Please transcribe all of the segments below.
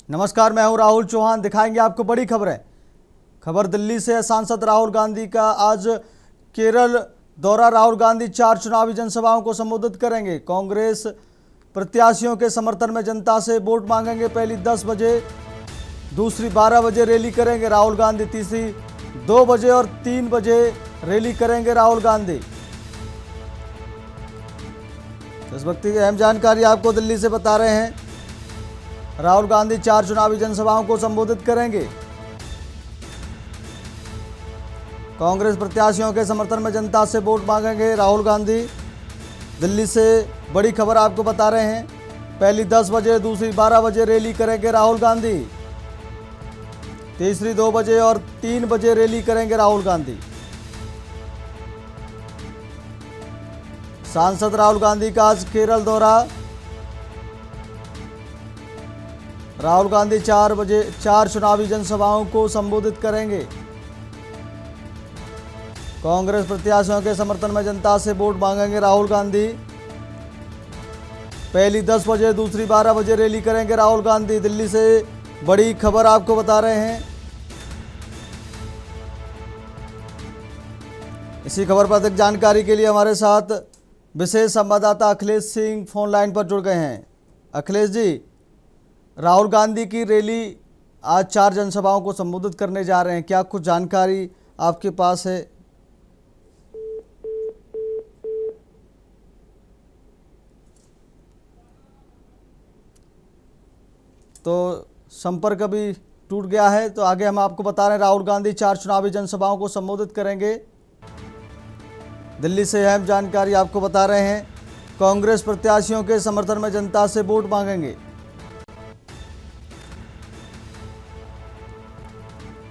नमस्कार, मैं हूं राहुल चौहान। दिखाएंगे आपको बड़ी खबरें। खबर दिल्ली से है। सांसद राहुल गांधी का आज केरल दौरा। राहुल गांधी 4 चुनावी जनसभाओं को संबोधित करेंगे। कांग्रेस प्रत्याशियों के समर्थन में जनता से वोट मांगेंगे। पहली 10 बजे, दूसरी 12 बजे रैली करेंगे राहुल गांधी। तीसरी 2 बजे और 3 बजे रैली करेंगे राहुल गांधी। इस वक्त की अहम जानकारी आपको दिल्ली से बता रहे हैं। राहुल गांधी 4 चुनावी जनसभाओं को संबोधित करेंगे। कांग्रेस प्रत्याशियों के समर्थन में जनता से वोट मांगेंगे राहुल गांधी। दिल्ली से बड़ी खबर आपको बता रहे हैं। पहली 10 बजे, दूसरी 12 बजे रैली करेंगे राहुल गांधी। तीसरी 2 बजे और 3 बजे रैली करेंगे राहुल गांधी। सांसद राहुल गांधी का आज केरल दौरा। राहुल गांधी 4 चुनावी जनसभाओं को संबोधित करेंगे। कांग्रेस प्रत्याशियों के समर्थन में जनता से वोट मांगेंगे राहुल गांधी। पहली 10 बजे, दूसरी 12 बजे रैली करेंगे राहुल गांधी। दिल्ली से बड़ी खबर आपको बता रहे हैं। इसी खबर पर अधिक जानकारी के लिए हमारे साथ विशेष संवाददाता अखिलेश सिंह फोन लाइन पर जुड़ गए हैं। अखिलेश जी, राहुल गांधी की रैली आज 4 जनसभाओं को संबोधित करने जा रहे हैं, क्या कुछ जानकारी आपके पास है? तो संपर्क अभी टूट गया है, तो आगे हम आपको बता रहे हैं। राहुल गांधी 4 चुनावी जनसभाओं को संबोधित करेंगे। दिल्ली से अहम जानकारी आपको बता रहे हैं। कांग्रेस प्रत्याशियों के समर्थन में जनता से वोट मांगेंगे।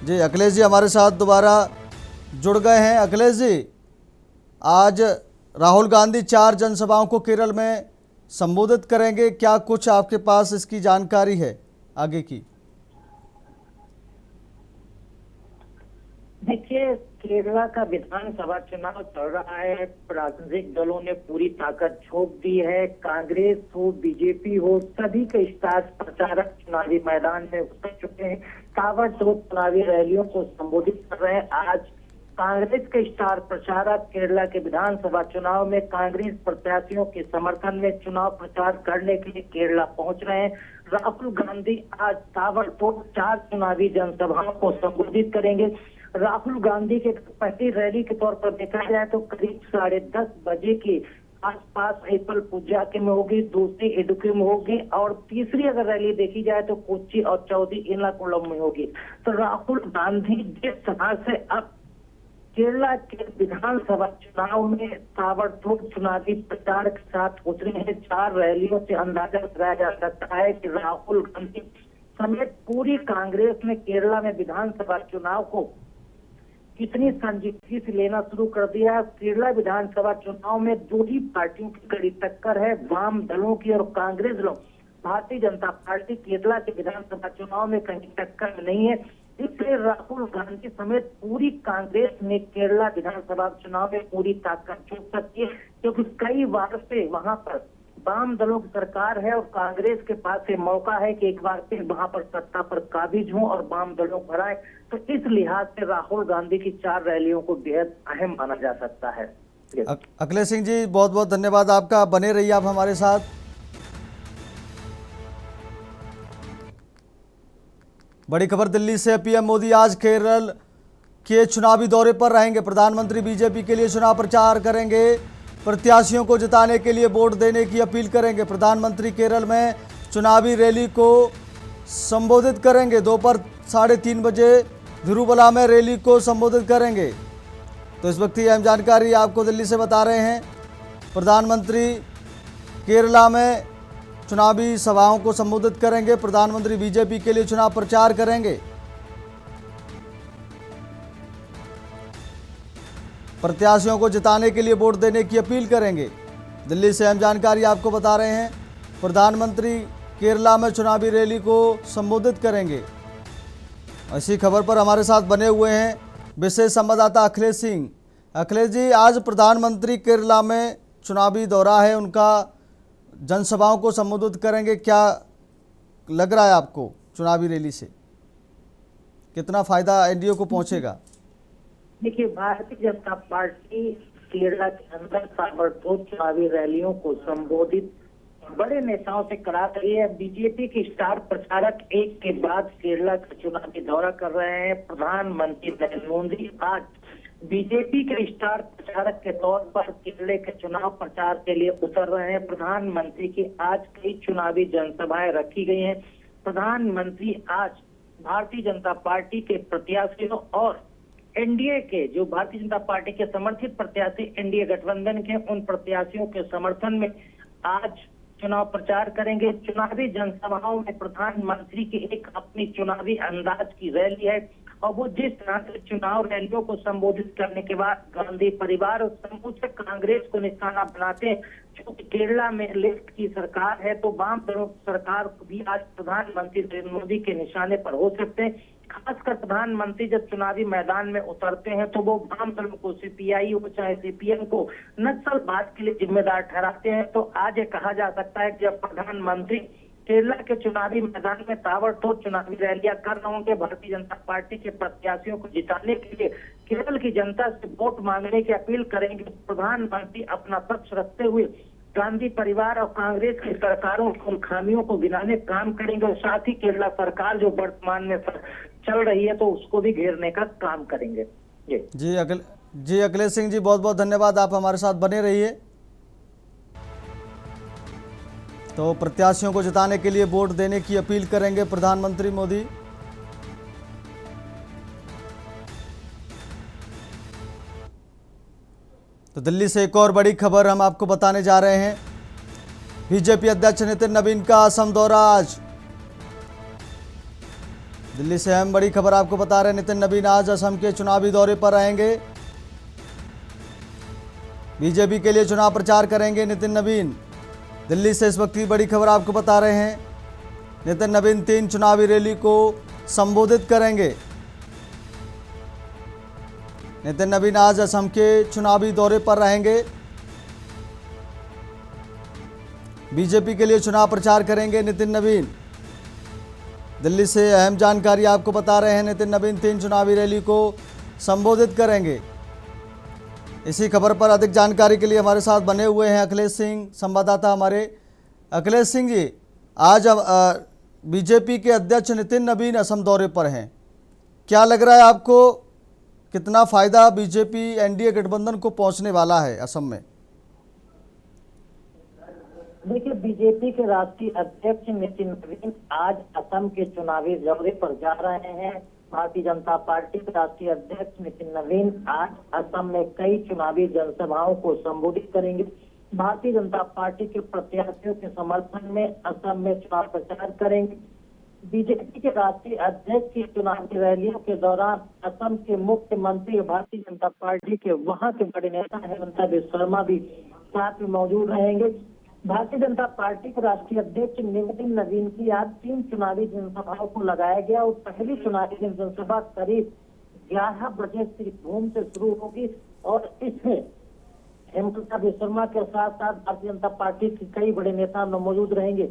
जी अखिलेश जी हमारे साथ दोबारा जुड़ गए हैं। अखिलेश जी, आज राहुल गांधी 4 जनसभाओं को केरल में संबोधित करेंगे, क्या कुछ आपके पास इसकी जानकारी है आगे की? देखिए, केरला का विधानसभा चुनाव चल रहा है। राजनीतिक दलों ने पूरी ताकत झोंक दी है। कांग्रेस हो, बीजेपी हो, सभी के स्टार प्रचारक चुनावी मैदान में उतर चुके हैं। ताबड़तोड़ चुनावी रैलियों को संबोधित कर रहे हैं। आज कांग्रेस के स्टार प्रचारक केरला के विधानसभा चुनाव में कांग्रेस प्रत्याशियों के समर्थन में चुनाव प्रचार करने के लिए केरला पहुंच रहे हैं। राहुल गांधी आज ताबड़तोड़ 4 चुनावी जनसभाओं को संबोधित करेंगे। राहुल गांधी के पहली रैली के तौर पर देखा जाए तो करीब 10:30 बजे के आसपास एप्पल पूजाके में होगी, दूसरी इडुक्की में होगी और तीसरी अगर रैली देखी जाए तो कोच्चि और चौथी एर्नाकुलम में होगी। तो राहुल गांधी जिस तरह से अब केरला के विधानसभा चुनाव में ताबड़तोड़ चुनावी प्रचार के साथ उतरे हैं, 4 रैलियों से अंदाजा लगाया जा सकता है कि राहुल गांधी समेत पूरी कांग्रेस ने केरला में विधानसभा चुनाव को कितनी संजीदगी से लेना शुरू कर दिया है। केरला विधानसभा चुनाव में 2 ही पार्टियों की कड़ी टक्कर है, वाम दलों की और कांग्रेस दलों। भारतीय जनता पार्टी केरला के विधानसभा चुनाव में कहीं टक्कर में नहीं है। इसलिए राहुल गांधी समेत पूरी कांग्रेस ने केरला विधानसभा चुनाव में पूरी ताकत झोंक सकती है, क्योंकि कई बार से वहां पर वाम दलों की सरकार है और कांग्रेस के पास ये मौका है कि एक बार फिर वहां पर सत्ता पर काबिज हो और वाम दलों को हराए। तो इस लिहाज से राहुल गांधी की 4 रैलियों को बेहद अहम माना जा सकता है। अखिलेश सिंह जी, बहुत बहुत धन्यवाद आपका। बने रहिए आप हमारे साथ। बड़ी खबर दिल्ली से। पीएम मोदी आज केरल के चुनावी दौरे पर रहेंगे। प्रधानमंत्री बीजेपी के लिए चुनाव प्रचार करेंगे। प्रत्याशियों को जिताने के लिए वोट देने की अपील करेंगे। प्रधानमंत्री केरल में चुनावी रैली को संबोधित करेंगे। दोपहर 3:30 बजे धिरुवला में रैली को संबोधित करेंगे। तो इस वक्त की अहम जानकारी आपको दिल्ली से बता रहे हैं। प्रधानमंत्री केरला में चुनावी सभाओं को संबोधित करेंगे। प्रधानमंत्री बीजेपी के लिए चुनाव प्रचार करेंगे। प्रत्याशियों को जिताने के लिए वोट देने की अपील करेंगे। दिल्ली से अहम जानकारी आपको बता रहे हैं। प्रधानमंत्री केरला में चुनावी रैली को संबोधित करेंगे। इसी खबर पर हमारे साथ बने हुए हैं विशेष संवाददाता अखिलेश सिंह। अखिलेश जी, आज प्रधानमंत्री केरला में चुनावी दौरा है उनका, जनसभाओं को संबोधित करेंगे, क्या लग रहा है आपको? चुनावी रैली से? कितना फायदा एनडीए को पहुंचेगा? देखिए, भारतीय जनता पार्टी केरला के अंदर ताबड़तोड़ चुनावी रैलियों को संबोधित बड़े नेताओं से करा रही है। बीजेपी के स्टार प्रचारक एक के बाद केरला का चुनावी दौरा कर रहे हैं। प्रधानमंत्री नरेंद्र मोदी आज बीजेपी के स्टार प्रचारक के तौर पर केरल के चुनाव प्रचार के लिए उतर रहे हैं। प्रधानमंत्री की आज कई चुनावी जनसभाएं रखी गई हैं। प्रधानमंत्री आज भारतीय जनता पार्टी के प्रत्याशियों और एनडीए के जो भारतीय जनता पार्टी के समर्थित प्रत्याशी एनडीए गठबंधन के उन प्रत्याशियों के समर्थन में आज चुनाव प्रचार करेंगे। चुनावी जनसभाओं में प्रधानमंत्री की एक अपनी चुनावी अंदाज की रैली है और वो जिस तरह से चुनाव रैलियों को संबोधित करने के बाद गांधी परिवार और समूचे कांग्रेस को निशाना बनाते हैं। क्योंकि केरला में लेफ्ट की सरकार है तो वाम दलों की सरकार भी आज प्रधानमंत्री नरेंद्र मोदी के निशाने पर हो सकते हैं। खासकर प्रधानमंत्री जब चुनावी मैदान में उतरते हैं तो वो वाम दलों को, सीपीआई हो चाहे सीपीएम को, नक्सलवाद के लिए जिम्मेदार ठहराते हैं। तो आज ये कहा जा सकता है कि जब प्रधानमंत्री केरला के चुनावी मैदान में ताबड़तोड़ चुनावी रैलियां कर रहे होंगे, भारतीय जनता पार्टी के प्रत्याशियों को जिताने के लिए केरल की जनता से वोट मांगने की अपील करेंगे। प्रधानमंत्री अपना पक्ष रखते हुए गांधी परिवार और कांग्रेस की सरकारों की खामियों को गिनाने काम करेंगे और साथ ही केरला सरकार जो वर्तमान में चल रही है तो उसको भी घेरने का काम करेंगे। जी अखिलेश सिंह जी, बहुत बहुत धन्यवाद, आप हमारे साथ बने रहिए। तो प्रत्याशियों को जिताने के लिए वोट देने की अपील करेंगे प्रधानमंत्री मोदी। तो दिल्ली से एक और बड़ी खबर हम आपको बताने जा रहे हैं। बीजेपी अध्यक्ष नितिन नवीन का असम दौरा आज। दिल्ली से अहम बड़ी खबर आपको बता रहे हैं। नितिन नवीन आज असम के चुनावी दौरे पर रहेंगे। बीजेपी के लिए चुनाव प्रचार करेंगे नितिन नवीन। दिल्ली से इस वक्त की बड़ी खबर आपको बता रहे हैं। नितिन नवीन 3 चुनावी रैली को संबोधित करेंगे। नितिन नवीन आज असम के चुनावी दौरे पर रहेंगे। बीजेपी के लिए चुनाव प्रचार करेंगे नितिन नवीन। दिल्ली से अहम जानकारी आपको बता रहे हैं। नितिन नवीन 3 चुनावी रैली को संबोधित करेंगे। इसी खबर पर अधिक जानकारी के लिए हमारे साथ बने हुए हैं अखिलेश सिंह, संवाददाता हमारे। अखिलेश सिंह जी, आज बीजेपी के अध्यक्ष नितिन नवीन असम दौरे पर हैं। क्या लग रहा है आपको, कितना फायदा बीजेपी एनडीए गठबंधन को पहुंचने वाला है असम में? देखिए, बीजेपी के राष्ट्रीय अध्यक्ष नितिन नवीन आज असम के चुनावी दौरे पर जा रहे हैं। भारतीय जनता पार्टी के राष्ट्रीय अध्यक्ष नितिन नवीन आज असम में कई चुनावी जनसभाओं को संबोधित करेंगे। भारतीय जनता पार्टी के प्रत्याशियों के समर्थन में असम में चुनाव प्रचार करेंगे। बीजेपी के राष्ट्रीय अध्यक्ष की चुनावी रैलियों के दौरान असम के मुख्यमंत्री भारतीय जनता पार्टी के वहां के बड़े नेता हेमंत बिस्वा शर्मा भी साथ में मौजूद रहेंगे। भारतीय जनता पार्टी के राष्ट्रीय अध्यक्ष नितिन नवीन की आज 3 चुनावी जनसभाओं को लगाया गया और पहली चुनावी जनसभा करीब 11 बजे श्रीभूम से शुरू होगी और इसमें हेमंत बिस्वा शर्मा के साथ साथ भारतीय जनता पार्टी के कई बड़े नेता मौजूद रहेंगे।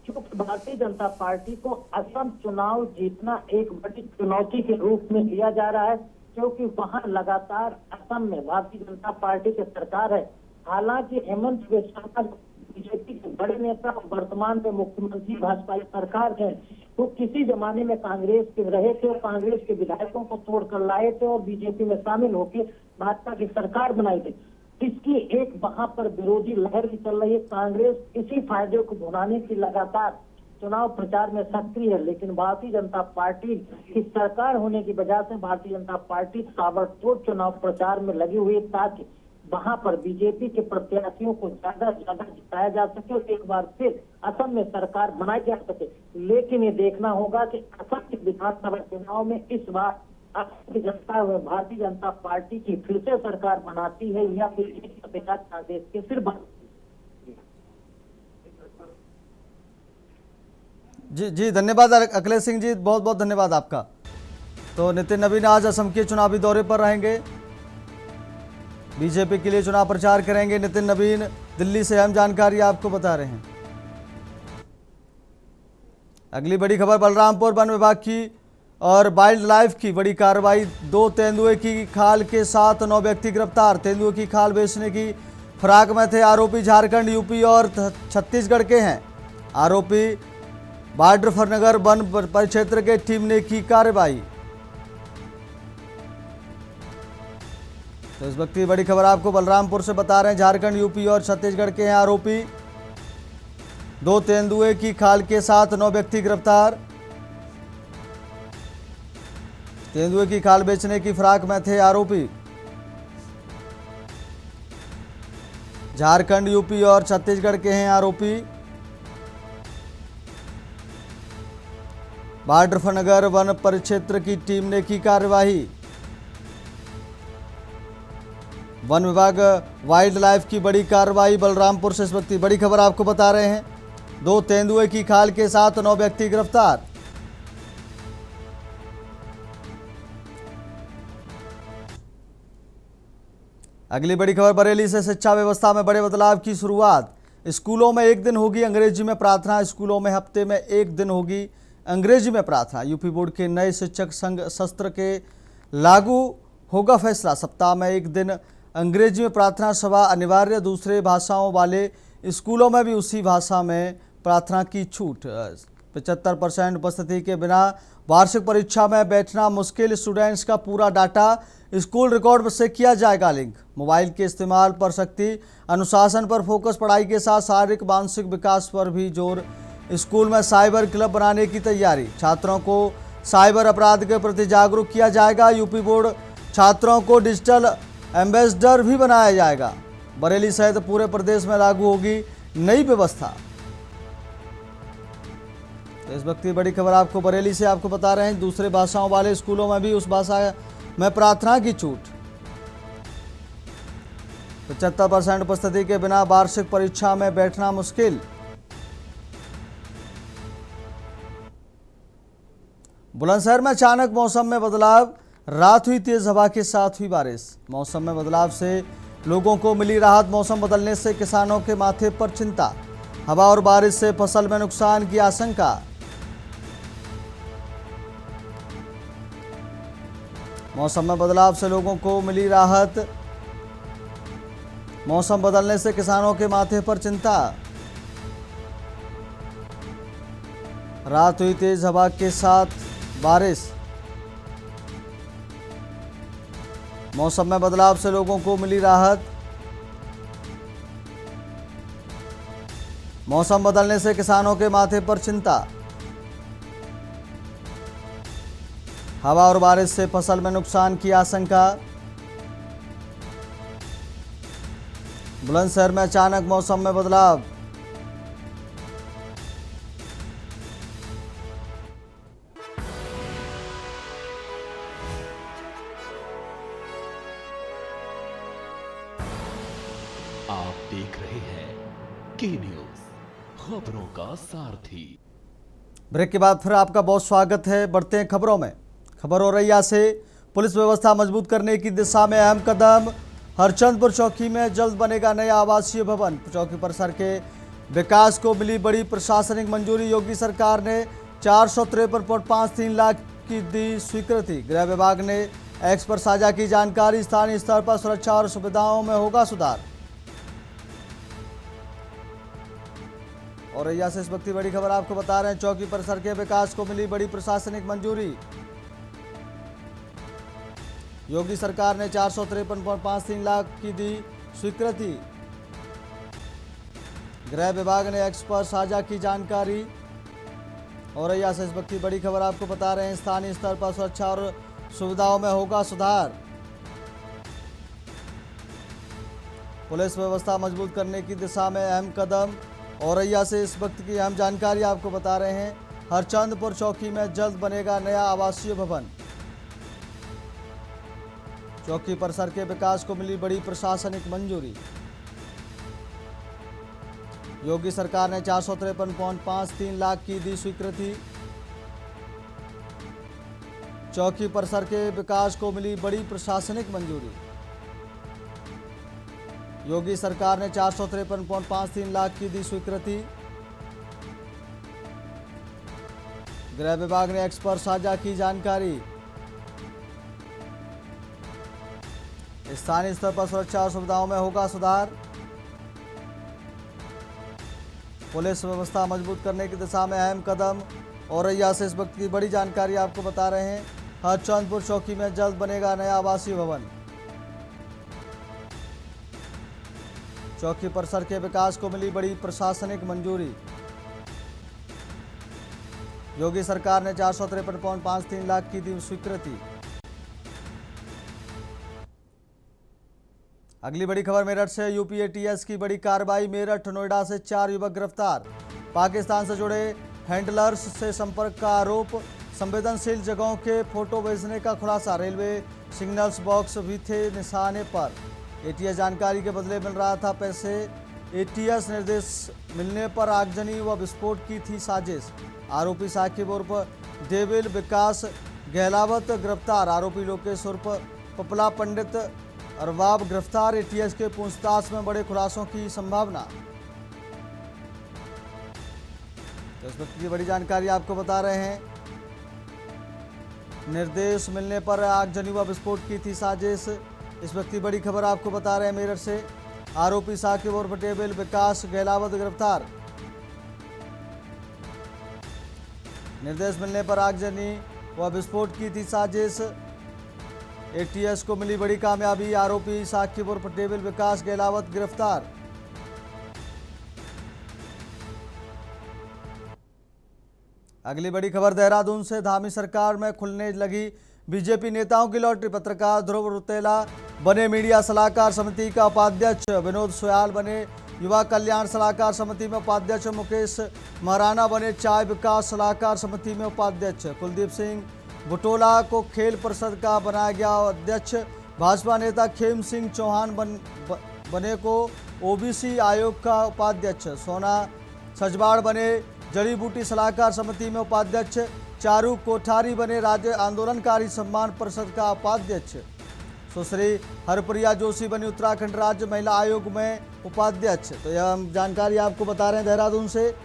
क्योंकि भारतीय जनता पार्टी को असम चुनाव जीतना एक बड़ी चुनौती के रूप में लिया जा रहा है, क्योंकि वहां लगातार असम में भारतीय जनता पार्टी की सरकार है। हालांकि हेमंत बिस्वा शर्मा बीजेपी के बड़े नेता वर्तमान में मुख्यमंत्री भाजपा सरकार है, तो किसी जमाने में कांग्रेस के रहे थे और कांग्रेस के विधायकों को तोड़कर लाए थे और बीजेपी में शामिल होकर भाजपा की सरकार बनाई थी। इसकी एक वहां पर विरोधी लहर भी चल रही है। कांग्रेस इसी फायदे को भुनाने की लगातार चुनाव प्रचार में सक्रिय है, लेकिन भारतीय जनता पार्टी की सरकार होने की वजह से भारतीय जनता पार्टी ताबड़तोड़ चुनाव प्रचार में लगी हुई है ताकि वहां पर बीजेपी के प्रत्याशियों को ज्यादा से ज्यादा जिताया जा सके और एक बार फिर असम में सरकार बनाई जा सके। लेकिन ये देखना होगा कि असम के विधानसभा चुनाव में इस बार असम की जनता व भारतीय जनता पार्टी की फिर से सरकार बनाती है या फिर कांग्रेस के सिर बन। जी धन्यवाद अखिलेश सिंह जी, बहुत बहुत धन्यवाद आपका। तो नितिन नवीन आज असम के चुनावी दौरे पर रहेंगे। बीजेपी के लिए चुनाव प्रचार करेंगे नितिन नवीन। दिल्ली से अहम जानकारी आपको बता रहे हैं। अगली बड़ी खबर बलरामपुर वन विभाग की और वाइल्ड लाइफ की बड़ी कार्रवाई। 2 तेंदुए की खाल के साथ 9 व्यक्ति गिरफ्तार। तेंदुए की खाल बेचने की फिराक में थे आरोपी झारखंड, यूपी और छत्तीसगढ़ के हैं। आरोपी बाड्रफनगर वन परिक्षेत्र के टीम ने की कार्रवाई। तो इस वक्त की बड़ी खबर आपको बलरामपुर से बता रहे हैं। झारखंड, यूपी और छत्तीसगढ़ के हैं आरोपी। 2 तेंदुए की खाल के साथ 9 व्यक्ति गिरफ्तार। तेंदुए की खाल बेचने की फिराक में थे आरोपी। झारखंड, यूपी और छत्तीसगढ़ के हैं आरोपी। बाड्रफनगर वन परिक्षेत्र की टीम ने की कार्यवाही। वन विभाग वाइल्ड लाइफ की बड़ी कार्रवाई बलरामपुर से इस वक्त की बड़ी खबर आपको बता रहे हैं। 2 तेंदुए की खाल के साथ 9 व्यक्ति गिरफ्तार। अगली बड़ी खबर बरेली से। शिक्षा व्यवस्था में बड़े बदलाव की शुरुआत। स्कूलों में एक दिन होगी अंग्रेजी में प्रार्थना। स्कूलों में हफ्ते में एक दिन होगी अंग्रेजी में प्रार्थना। यूपी बोर्ड के नए शिक्षक संघ सत्र के लागू होगा फैसला। सप्ताह में एक दिन अंग्रेजी में प्रार्थना सभा अनिवार्य। दूसरे भाषाओं वाले स्कूलों में भी उसी भाषा में प्रार्थना की छूट। 75% उपस्थिति के बिना वार्षिक परीक्षा में बैठना मुश्किल। स्टूडेंट्स का पूरा डाटा स्कूल रिकॉर्ड से किया जाएगा लिंक। मोबाइल के इस्तेमाल पर सख्ती। अनुशासन पर फोकस। पढ़ाई के साथ शारीरिक मानसिक विकास पर भी जोर। स्कूल में साइबर क्लब बनाने की तैयारी। छात्रों को साइबर अपराध के प्रति जागरूक किया जाएगा। यूपी बोर्ड छात्रों को डिजिटल एम्बेसडर भी बनाया जाएगा। बरेली सहित पूरे प्रदेश में लागू होगी नई व्यवस्था। तो इस वक्त की बड़ी खबर आपको बरेली से आपको बता रहे हैं। दूसरे भाषाओं वाले स्कूलों में भी उस भाषा में प्रार्थना की छूट। 75% उपस्थिति के बिना वार्षिक परीक्षा में बैठना मुश्किल। बुलंदशहर में अचानक मौसम में बदलाव। रात हुई तेज हवा के साथ हुई बारिश। मौसम में बदलाव से लोगों को मिली राहत। मौसम बदलने से किसानों के माथे पर चिंता। हवा और बारिश से फसल में नुकसान की आशंका। मौसम में बदलाव से लोगों को मिली राहत। मौसम बदलने से किसानों के माथे पर चिंता। रात हुई तेज हवा के साथ बारिश। मौसम में बदलाव से लोगों को मिली राहत। मौसम बदलने से किसानों के माथे पर चिंता। हवा और बारिश से फसल में नुकसान की आशंका। बुलंदशहर में अचानक मौसम में बदलाव। आप देख रहे हैं के न्यूज, खबरों का सारथी। ब्रेक के बाद फिर आपका बहुत स्वागत है। बढ़ते हैं खबरों में। खबर औरैया से। पुलिस व्यवस्था मजबूत करने की दिशा में अहम कदम। हरचंदपुर चौकी में जल्द बनेगा नया आवासीय भवन। चौकी परिसर के विकास को मिली बड़ी प्रशासनिक मंजूरी। योगी सरकार ने 453.53 लाख की दी स्वीकृति। गृह विभाग ने एक्स पर साझा की जानकारी। स्थानीय स्तर पर सुरक्षा और सुविधाओं में होगा सुधार। औरैया से इस वक्त की बड़ी खबर आपको बता रहे हैं। चौकी परिसर के विकास को मिली बड़ी प्रशासनिक मंजूरी। योगी सरकार ने 453.53 लाख की दी स्वीकृति। गृह विभाग ने एक्स पर साझा की जानकारी। औरैया से इस वक्त की बड़ी खबर आपको बता रहे हैं। स्थानीय स्तर पर सुरक्षा और सुविधाओं में होगा सुधार। पुलिस व्यवस्था मजबूत करने की दिशा में अहम कदम। औरैया से इस वक्त की अहम जानकारी आपको बता रहे हैं। हरचंदपुर चौकी में जल्द बनेगा नया आवासीय भवन। चौकी परिसर के विकास को मिली बड़ी प्रशासनिक मंजूरी। योगी सरकार ने 453.53 लाख की दी स्वीकृति। चौकी परिसर के विकास को मिली बड़ी प्रशासनिक मंजूरी। योगी सरकार ने 453.53 लाख की दी स्वीकृति। गृह विभाग ने एक्स पर साझा की जानकारी। स्थानीय स्तर पर सुरक्षा और सुविधाओं में होगा सुधार। पुलिस व्यवस्था मजबूत करने की दिशा में अहम कदम। औरैया से इस वक्त की बड़ी जानकारी आपको बता रहे हैं। हरचंदपुर चौकी में जल्द बनेगा नया आवासीय भवन। चौकी परिसर के विकास को मिली बड़ी प्रशासनिक मंजूरी। योगी सरकार ने 453.53 लाख की दी स्वीकृति। अगली बड़ी खबर मेरठ से। यूपी एटीएस की बड़ी कार्रवाई। मेरठ नोएडा से 4 युवक गिरफ्तार। पाकिस्तान से जुड़े हैंडलर्स से संपर्क का आरोप। संवेदनशील जगहों के फोटो भेजने का खुलासा। रेलवे सिग्नल्स बॉक्स भी थे निशाने पर। एटीएस जानकारी के बदले मिल रहा था पैसे। एटीएस निर्देश मिलने पर आगजनी व विस्फोट की थी साजिश। आरोपी साकिब उर्फ डेविल विकास गहलावत गिरफ्तार। आरोपी लोकेश उर्फ पपला पंडित अरबाब गिरफ्तार। एटीएस के पूछताछ में बड़े खुलासों की संभावना। तो इस वक्त की बड़ी जानकारी आपको बता रहे हैं। निर्देश मिलने पर आगजनी व विस्फोट की थी साजिश। इस वक्त की बड़ी खबर आपको बता रहे हैं मेरठ से। आरोपी साकिब उर्फ डेविल विकास गहलावत गिरफ्तार। निर्देश मिलने पर आगजनी व विस्फोट की थी साजिश। एटीएस को मिली बड़ी कामयाबी। आरोपी साकिब उर्फ डेविल विकास गहलावत गिरफ्तार। अगली बड़ी खबर देहरादून से। धामी सरकार में खुलने लगी बीजेपी नेताओं की लॉटरी। पत्रकार ध्रुव रुतेला बने मीडिया सलाहकार समिति का उपाध्यक्ष। विनोद सोयाल बने युवा कल्याण सलाहकार समिति में उपाध्यक्ष। मुकेश महाराणा बने चाय विकास सलाहकार समिति में उपाध्यक्ष। कुलदीप सिंह बुटोला को खेल परिषद का बनाया गया अध्यक्ष। भाजपा नेता खेम सिंह चौहान बने को ओबीसी आयोग का उपाध्यक्ष। सोना सजवाड़ बने जड़ी बूटी सलाहकार समिति में उपाध्यक्ष। चारू कोठारी बने राज्य आंदोलनकारी सम्मान परिषद का उपाध्यक्ष। सुश्री हरप्रिया जोशी बनी उत्तराखंड राज्य महिला आयोग में उपाध्यक्ष। तो यह जानकारी आपको बता रहे हैं देहरादून से।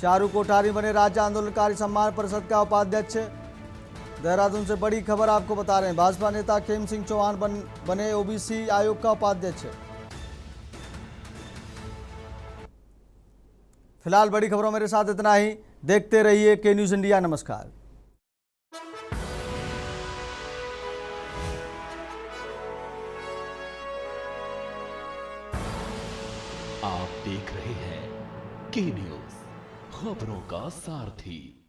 चारू कोठारी बने राज्य आंदोलनकारी सम्मान परिषद का उपाध्यक्ष। देहरादून से बड़ी खबर आपको बता रहे हैं। भाजपा नेता खेम सिंह चौहान बने ओबीसी आयोग का उपाध्यक्ष। फिलहाल बड़ी खबरों मेरे साथ इतना ही। देखते रहिए के न्यूज़ इंडिया। नमस्कार। आप देख रहे हैं के न्यूज़, खबरों का सारथी।